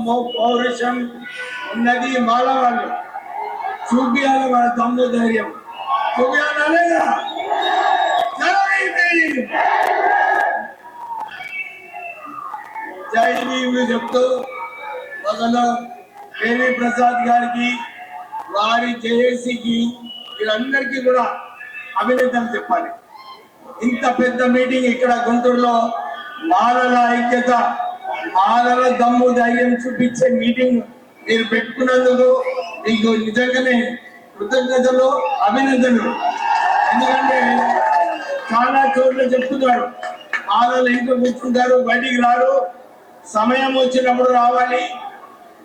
దమ్ము పౌరుషం ఉన్నది మాల వాళ్ళు చూపియాలి. మన దమ్ము ధైర్యం చూపియాలా లేదా? జై భీమ్ చెప్తూ మొదలు కేవీ ప్రసాద్ గారికి, వారి జేఏసీకి, వీళ్ళందరికీ కూడా అభినందనలు చెప్పాలి. ఇంత పెద్ద మీటింగ్ ఇక్కడ గుంటూరులో మాలల ఐక్యత, మాలల దమ్ము ధైర్యం చూపించే మీటింగ్ మీరు పెట్టుకున్నందుకు మీకు నిజంగానే కృతజ్ఞతలు, అభినందనలు. ఎందుకంటే చాలా చోట్ల చెప్తున్నారు మాలలు ఇంట్లో కూర్చుంటారు, బయటికి రారు, సమయం వచ్చినప్పుడు రావాలి.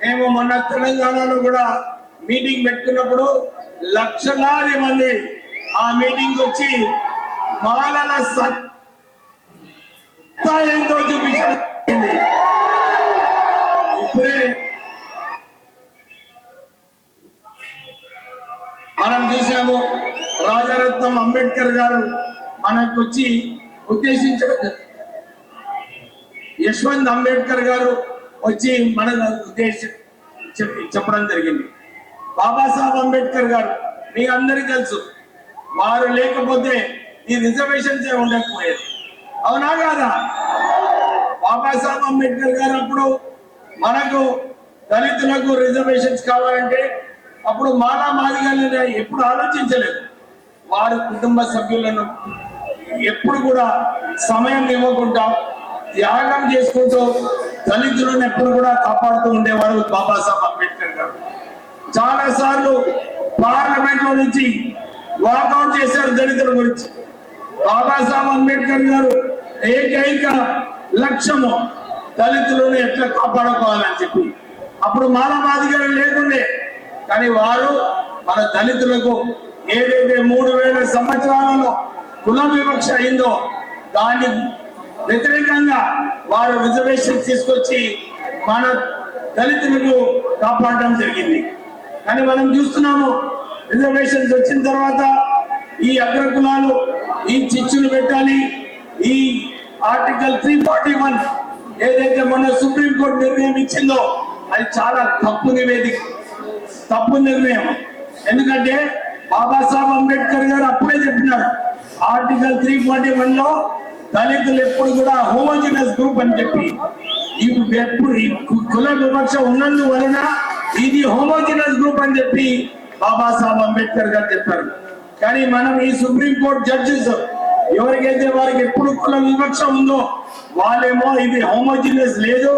మేము మొన్న తెలంగాణలో కూడా మీటింగ్ పెట్టుకున్నప్పుడు లక్షలాది మంది ఆ మీటింగ్ వచ్చి మాలల సత్తా ఏంటో చూపించింది. ఇప్పుడే మనం చూసాము, రాజారత్నం అంబేద్కర్ గారు మనకు వచ్చి ఉద్దేశించడం, యశ్వంత్ అంబేద్కర్ గారు వచ్చి మన చెప్పడం జరిగింది. బాబాసాహెబ్ అంబేద్కర్ గారు మీ అందరికీ తెలుసు, వారు లేకపోతే ఈ రిజర్వేషన్స్ ఉండకపోయేది. అవునా కాదా? బాబాసాహెబ్ అంబేద్కర్ గారు అప్పుడు మనకు దళితులకు రిజర్వేషన్స్ కావాలంటే అప్పుడు మాలా మాదిగలను ఎప్పుడు ఆలోచించలేదు. వారి కుటుంబ సభ్యులను ఎప్పుడు కూడా సమయం ఇవ్వకుండా త్యాగం చేసుకుంటూ దళితులను ఎప్పుడు కూడా కాపాడుతూ ఉండేవారు బాబాసాహెబ్ అంబేద్కర్ గారు. చాలా సార్లు పార్లమెంట్ లో నుంచి వాకౌట్ చేశారు దళితుల గురించి. బాబాసాహెబ్ అంబేద్కర్ గారు ఏకైక లక్ష్యము దళితులను ఎట్లా కాపాడుకోవాలని చెప్పి. అప్పుడు మానవాధికారం లేకుండే, కానీ వారు మన దళితులకు ఏదైతే 3000 సంవత్సరాలలో కుల వివక్ష అయిందో దాన్ని వ్యతిరేకంగా వారు రిజర్వేషన్ తీసుకొచ్చి మన దళితులకు కాపాడడం జరిగింది. కానీ మనం చూస్తున్నాము, రిజర్వేషన్స్ వచ్చిన తర్వాత ఈ అగ్రకులాలు ఈ చిచ్చులు పెట్టాలి, ఈ ఆర్టికల్ 341 ఏదైతే మొన్న సుప్రీంకోర్టు నిర్ణయం ఇచ్చిందో అది చాలా తప్పు నివేదిక, తప్పు నిర్ణయం. ఎందుకంటే బాబాసాహెబ్ అంబేద్కర్ గారు అప్పుడే చెప్పినారు, ఆర్టికల్ 341 లో దళితులు ఎప్పుడు కూడా హోమోజినస్ గ్రూప్ అని చెప్పి, ఎప్పుడు కుల వివక్ష ఉన్నందువలన ఇది హోమోజినస్ గ్రూప్ అని చెప్పి బాబాసాహెబ్ అంబేద్కర్ గారు చెప్పారు. కానీ మనం ఈ సుప్రీంకోర్టు జడ్జెస్ ఎవరికైతే వారికి ఎప్పుడు కుల వివక్ష ఉందో వాళ్ళేమో ఇది హోమోజినస్ లేదు,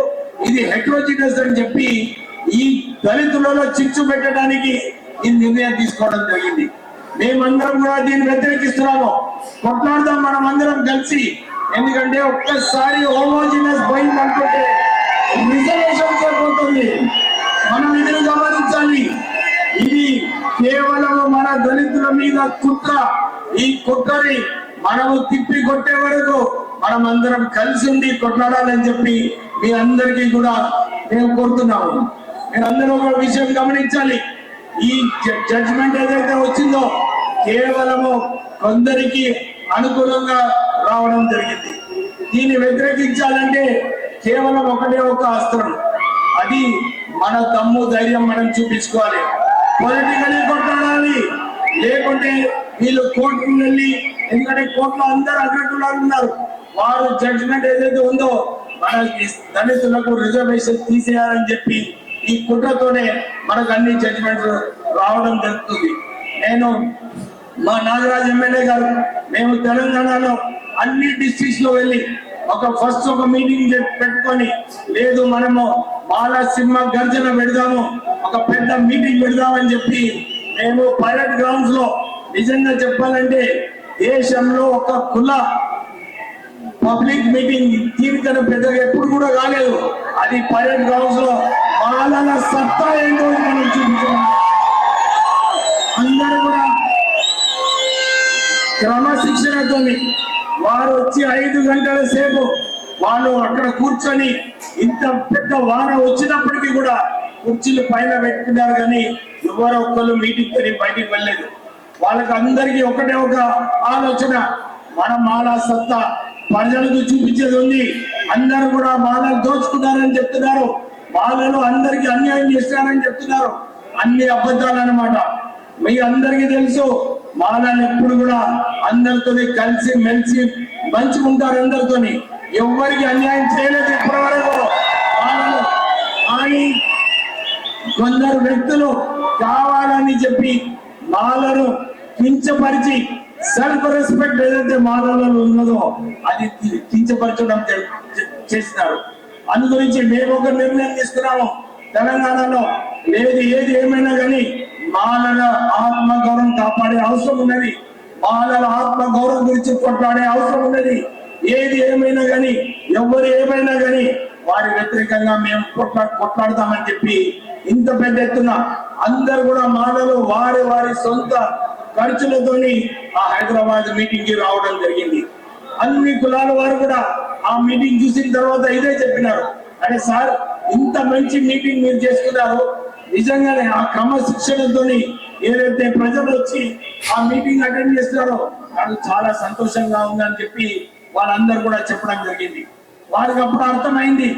ఇది హెట్రోజినస్ అని చెప్పి ఈ దళితులలో చిచ్చు పెట్టడానికి ఈ నిర్ణయం తీసుకోవడం జరిగింది. మేమందరం కూడా దీన్ని వ్యతిరేకిస్తున్నాము, కొట్లాడదాం మనం అందరం కలిసి. ఎందుకంటే ఒక్కసారి హోమోజినస్ పోయింది అనుకుంటే రిజర్వేషన్ సరిపోతుంది. మనం ఇది గమనించాలి, ఇది కేవలం మన దళితుల మీద కుట్ర. ఈ కుట్రని మనము తిప్పి కొట్టే వరకు మనం అందరం కలిసి ఉండి కొట్లాడాలని చెప్పి మీ అందరికీ కూడా మేము కోరుతున్నాము. మీరందరూ ఒక విషయం గమనించాలి, ఈ జడ్జిమెంట్ ఏదైతే వచ్చిందో కేవలము కొందరికి అనుకూలంగా రావడం జరిగింది. దీన్ని వ్యతిరేకించాలంటే కేవలం ఒకటే ఒక అస్త్రం, అది మన దమ్ము ధైర్యం మనం చూపించుకోవాలి. పొలిటికలీ కొట్లాడాలి, లేకుంటే వీళ్ళు కోర్టుకు వెళ్ళి, ఎందుకంటే కోర్టులో అందరు అగ్రకులాలు ఉన్నారు, వారు జడ్జిమెంట్ ఏదైతే ఉందో మన దళితులకు రిజర్వేషన్ తీసేయాలని చెప్పి ఈ కుట్రతోనే మనకు అన్ని జడ్జిమెంట్స్ రావడం జరుగుతుంది. నేను మా నాగరాజ్ ఎమ్మెల్యే గారు, మేము తెలంగాణలో అన్ని డిస్ట్రిక్ట్స్ లో వెళ్ళి ఒక మీటింగ్ పెట్టుకొని, లేదు మనము మాలా సింహ గర్జన పెడదాము, ఒక పెద్ద మీటింగ్ పెడదామని చెప్పి మేము పైలట్ గ్రౌండ్స్ లో, నిజంగా చెప్పాలంటే దేశంలో ఒక కుల పబ్లిక్ మీటింగ్ దీనికన్నా పెద్దగా ఎప్పుడు కూడా కాలేదు. అది పైలట్ గ్రౌండ్స్ లో మాలల సత్తా ఏంటో మనం చూపించాం. అందరూ కూడా క్రమశిక్షణతో వారు వచ్చి 5 గంటల సేపు వాళ్ళు అక్కడ కూర్చొని, ఇంత పెద్ద వాన వచ్చినప్పటికీ కూడా కుర్చీలు పైన పెట్టుకున్నారు, కానీ ఎవరు ఒక్కరు మీటింగ్ కొని బయటికి వెళ్ళలేదు. వాళ్ళకి అందరికీ ఒకటే ఒక ఆలోచన, మన మాలా సత్తా ప్రజలకు చూపించేది ఉంది. అందరూ కూడా మాలా దోచుకున్నారని చెప్తున్నారు, వాళ్ళలో అందరికి అన్యాయం చేస్తారని చెప్తున్నారు. అన్ని అబద్ధాలు అన్నమాట. మీ అందరికీ తెలుసు మాలలు ఎప్పుడు కూడా అందరితో కలిసి మెలిసి మంచుకుంటారు. అందరితోని ఎవరికి అన్యాయం చేయలేదు ఇప్పటి వరకు మాలలు. కానీ కొందరు వ్యక్తులు కావాలని చెప్పి మాలను కించపరిచి సెల్ఫ్ రెస్పెక్ట్ ఏదైతే మాలలో ఉన్నదో అది కించపరచడం చేస్తున్నారు. అందు గురించి మేము ఒక నిర్ణయం తీసుకున్నాము తెలంగాణలో. లేదు ఏది ఏమైనా కానీ మాలల ఆత్మగౌరవం కాపాడే అవసరం ఉన్నది. మాలల ఆత్మగౌరవం గురించి కొట్లాడే అవసరం ఉన్నది. ఏది ఏమైనా కానీ ఎవరు ఏమైనా కానీ వారి వ్యతిరేకంగా మేము కొట్లాడతామని చెప్పి ఇంత పెద్ద ఎత్తున అందరు కూడా మాలలు వారి వారి సొంత ఖర్చులతోని ఆ హైదరాబాద్ మీటింగ్ కి రావడం జరిగింది. అన్ని కులాల వారు కూడా ఆ మీటింగ్ చూసిన తర్వాత ఇదే చెప్పినారు, అరే సార్ ఇంత మంచి మీటింగ్ మీరు చేసుకున్నారు, నిజంగానే ఆ క్రమశిక్షణతోని ఏదైతే ప్రజలు వచ్చి ఆ మీటింగ్ అటెండ్ చేస్తున్నారో నాకు చాలా సంతోషంగా ఉందని చెప్పి వాళ్ళందరూ కూడా చెప్పడం జరిగింది. వారికి అప్పుడు అర్థమైంది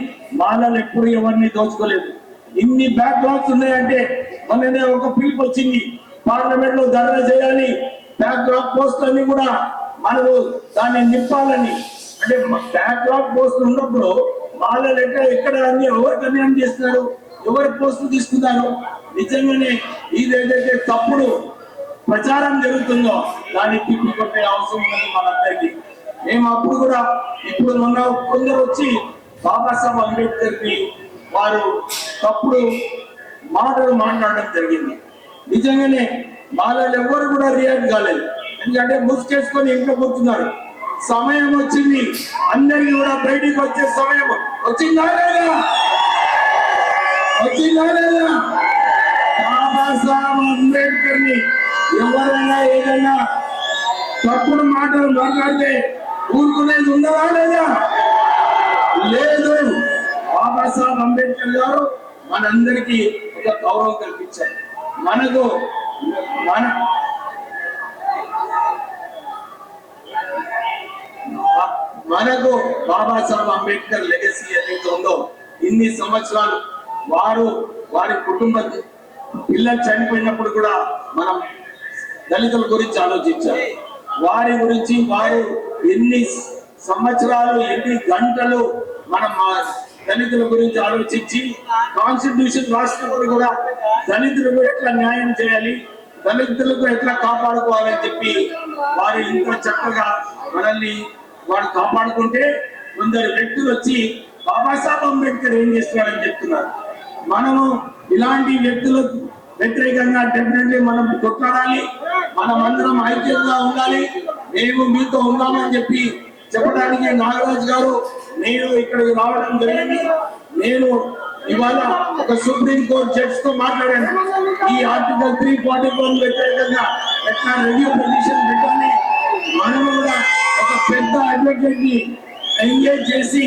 మాలలు ఎప్పుడు ఎవరిని దోచుకోలేదు. ఇన్ని బ్యాక్లాగ్స్ ఉన్నాయంటే మొన్ననే ఒక పిలుపు వచ్చింది, పార్లమెంట్ లో ధర్నా చేయాలి, బ్యాక్లాగ్ పోస్ట్ అన్ని కూడా మనకు దాన్ని నింపాలని. అంటే బ్యాక్లాగ్ పోస్ట్ ఉన్నప్పుడు మాలలు ఎక్కడ అన్ని ఎవరికి అన్యాయం చేస్తున్నారు, ఎవరి పోస్టులు తీసుకున్నారు. నిజంగానే ఇదేదైతే తప్పుడు ప్రచారం జరుగుతుందో దాన్ని తిప్పికొట్టే అవసరం ఉన్నది మనందరికీ. మేము అప్పుడు కూడా ఇప్పుడు మొన్న కొందరు వచ్చి బాబాసాహెబ్ అంబేద్కర్ కి వారు తప్పుడు మాటలు మాట్లాడడం జరిగింది. నిజంగానే మాలలు ఎవరు కూడా రియాక్ట్ కాలేదు, ఎందుకంటే ముసుకేసుకొని ఇంట్లో కూర్చున్నారు. సమయం వచ్చింది, అందరికీ కూడా బయటికి వచ్చే సమయం వచ్చిందా లేదా? వచ్చిందా లేదా? బాబాసాహెబ్ అంబేద్కర్ ని ఎవరైనా ఏదైనా తప్పుడు మాటలు మాట్లాడితే ఊరుకునేది ఉన్నదా లేదా? లేదు. బాబాసాహెబ్ అంబేద్కర్ గారు మనందరికీ ఒక గౌరవం కల్పించారు. మనకు బాబాసాహెబ్ అంబేద్కర్ లెగసీ ఏదైతే ఉందో ఇన్ని సంవత్సరాలు వారి కుటుంబ పిల్లలు చనిపోయినప్పుడు కూడా మనం దళితుల గురించి ఆలోచించారు. వారి గురించి వారు ఎన్ని సంవత్సరాలు ఎన్ని గంటలు మనం దళితుల గురించి ఆలోచించి కాన్స్టిట్యూషన్ రాసినప్పుడు కూడా దళితులకు ఎట్లా న్యాయం చేయాలి, దళితులకు ఎట్లా కాపాడుకోవాలని చెప్పి వారు ఇంత చక్కగా మనల్ని వాడు కాపాడుకుంటే కొందరు వ్యక్తులు వచ్చి బాబాసాహెబ్ అంబేద్కర్ ఏం చేస్తున్నారని చెప్తున్నారు. మనము ఇలాంటి వ్యక్తులకు వ్యతిరేకంగా డెఫినెట్లీ మనం కొట్లాడాలి, మనం అందరం ఐక్యంగా ఉండాలి, మేము మీతో ఉన్నామని చెప్పి చెప్పడానికి నాగరాజు గారు నేను ఇక్కడికి రావడం జరిగింది. నేను ఇవాళ ఒక సుప్రీం కోర్టు జడ్జ్ తో మాట్లాడాను. ఈ ఆర్టికల్ 344 వ్యతిరేకంగా ఎట్లా రివ్యూ పిటిషన్ పెట్టాలి, మనము కూడా ఒక పెద్ద అడ్వకేట్ ని ఎంగేజ్ చేసి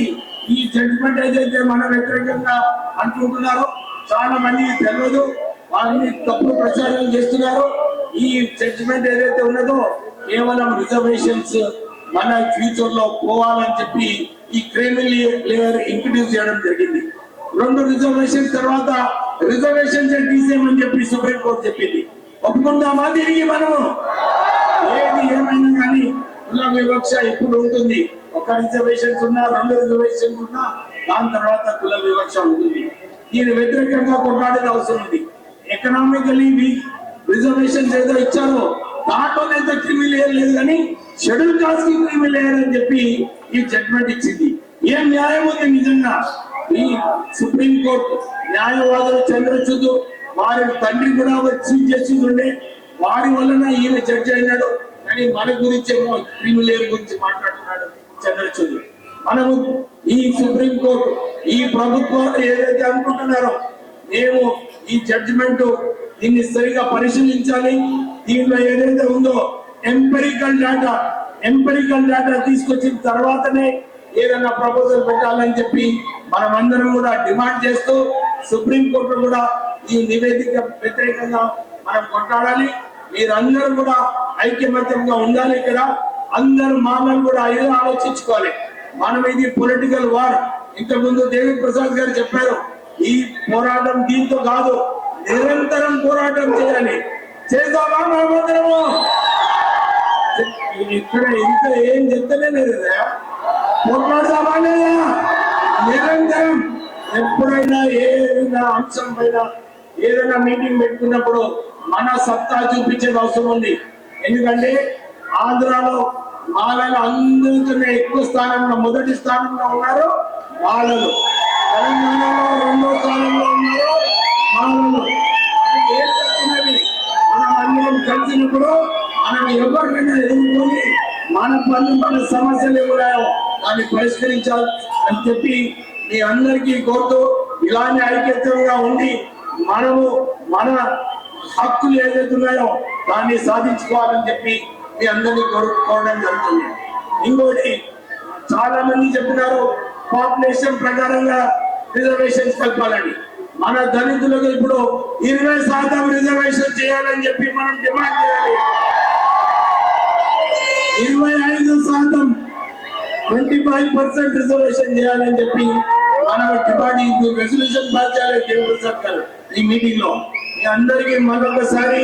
ఈ జడ్జిమెంట్ ఏదైతే మన వ్యతిరేకంగా అనుకుంటున్నారో చాలా మంది తెలియదు, వాళ్ళని తప్పుడు ప్రచారం చేస్తున్నారు. ఈ జడ్జిమెంట్ ఏదైతే ఉన్నదో కేవలం రిజర్వేషన్స్ మన ఫ్యూచర్ లో పోవాలని చెప్పి ఈ క్రిమినల్ లేయర్ ఇంట్రడ్యూస్ చేయడం జరిగింది. 2 రిజర్వేషన్ తర్వాత రిజర్వేషన్స్ తీసేయమని చెప్పి సుప్రీం కోర్టు చెప్పింది. ఒప్పుకుందామా తిరిగి మనము? ఏది ఏమైనా కానీ కుల వివక్ష ఎప్పుడు ఉంటుంది. ఒక రిజర్వేషన్స్ ఉన్నా 2 రిజర్వేషన్స్ ఉన్నా దాని తర్వాత కుల వివక్ష ఉంటుంది. దీని వ్యతిరేకంగా కొట్లాడే అవసరం ఉంది. ఎకనామికలీ వీక్ రిజర్వేషన్స్ ఏదో ఇచ్చారో దాంట్లో అయితే క్రిమినల్ లేయర్ లేదు, కానీ షెడ్యూల్ కాస్ట్ కి క్రిమినల్ లేయర్ అని చెప్పి ఈ జడ్జ్మెంట్ ఇచ్చింది. ఏం న్యాయం ఉంది నిజంగా? ఈ సుప్రీం కోర్టు న్యాయవాదులు చంద్రచూడ్ వారి తండ్రి కూడా చీఫ్ జస్టిస్ ఉండే, వారి వలన ఈయన జడ్జి అయినాడు. కానీ మన గురించి ఏమో క్రిమినల్ లేయర్ గురించి మాట్లాడుతున్నాడు చంద్రచూడ్. మనము ఈ సుప్రీం కోర్టు ఈ ప్రభుత్వాలు ఏదైతే అనుకుంటున్నారో మేము ఈ జడ్జిమెంట్ దీన్ని సరిగా పరిశీలించాలి. దీనిలో ఏదైతే ఉందో ఎంపెరికల్ డేటా తీసుకొచ్చిన తర్వాతనే ఏదైనా ప్రపోజల్ పెట్టాలని చెప్పి మనం అందరం కూడా డిమాండ్ చేస్తూ సుప్రీం కోర్టు కూడా ఈ నివేదిక వ్యతిరేకంగా మనం కొట్లాడాలి. మీరందరూ కూడా ఐక్యమత్యంగా ఉండాలి. ఇక్కడ అందరూ మామూలు కూడా ఇదే ఆలోచించుకోవాలి. మనం ఇది పొలిటికల్ వార్. ఇంతకుముందు దేవి ప్రసాద్ గారు చెప్పారు, ఈ పోరాటం దీంతో కాదు, నిరంతరం పోరాటం చేయాలి. చేద్దామా మనమందరము? ఇక్కడ ఇంకా ఏం చెప్తలే లేదు కదా, పోరాడదామా లేదా? నిరంతరం ఎప్పుడైనా ఏదైనా అంశం పైన ఏదైనా మీటింగ్ పెట్టుకున్నప్పుడు మన సత్తా చూపించేది అవసరం ఉంది. ఎందుకంటే ఆంధ్రాలో మాలలో అందరికన్నా ఎక్కువ స్థానంలో, మొదటి స్థానంలో ఉన్నారు మాలలు. తెలంగాణలో రెండో స్థానంలో ఉన్నారు మాలలు. ఏం చెప్తున్నది, మనం అందరం కలిసినప్పుడు మనం ఎవరికైనా ఎదుర్కొని మన పనులు, మన సమస్యలు ఉన్నాయో దాన్ని పరిష్కరించాలి అని చెప్పి మీ అందరికీ కోరుతూ, ఇలానే ఐక్యతంగా ఉండి మనము మన హక్కులు ఏదైతే ఉన్నాయో దాన్ని సాధించుకోవాలని చెప్పి మీ అందరినీ కోరడం జరుగుతుంది. ఇంకోటి, చాలా మంది చెప్పినారు పాపులేషన్ ప్రకారంగా రిజర్వేషన్స్ కలపాలని. మన దళితులకు ఇప్పుడు 20% రిజర్వేషన్ చేయాలని చెప్పి మనం డిమాండ్ చేయాలి. 25% 25% రిజర్వేషన్ చేయాలని చెప్పి మనం డిమాండ్ రెజల్యూషన్ పాస్ చేయాలి కేంద్ర సర్కార్. ఈ మీటింగ్ లో మీ అందరికీ మరొకసారి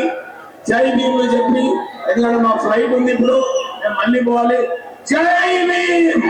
జై భీమ్ చెప్పి, ఎందుకంటే మా ఫ్లైట్ ఉంది ఇప్పుడు, మేము మళ్ళీ పోవాలి. జై భీమ్.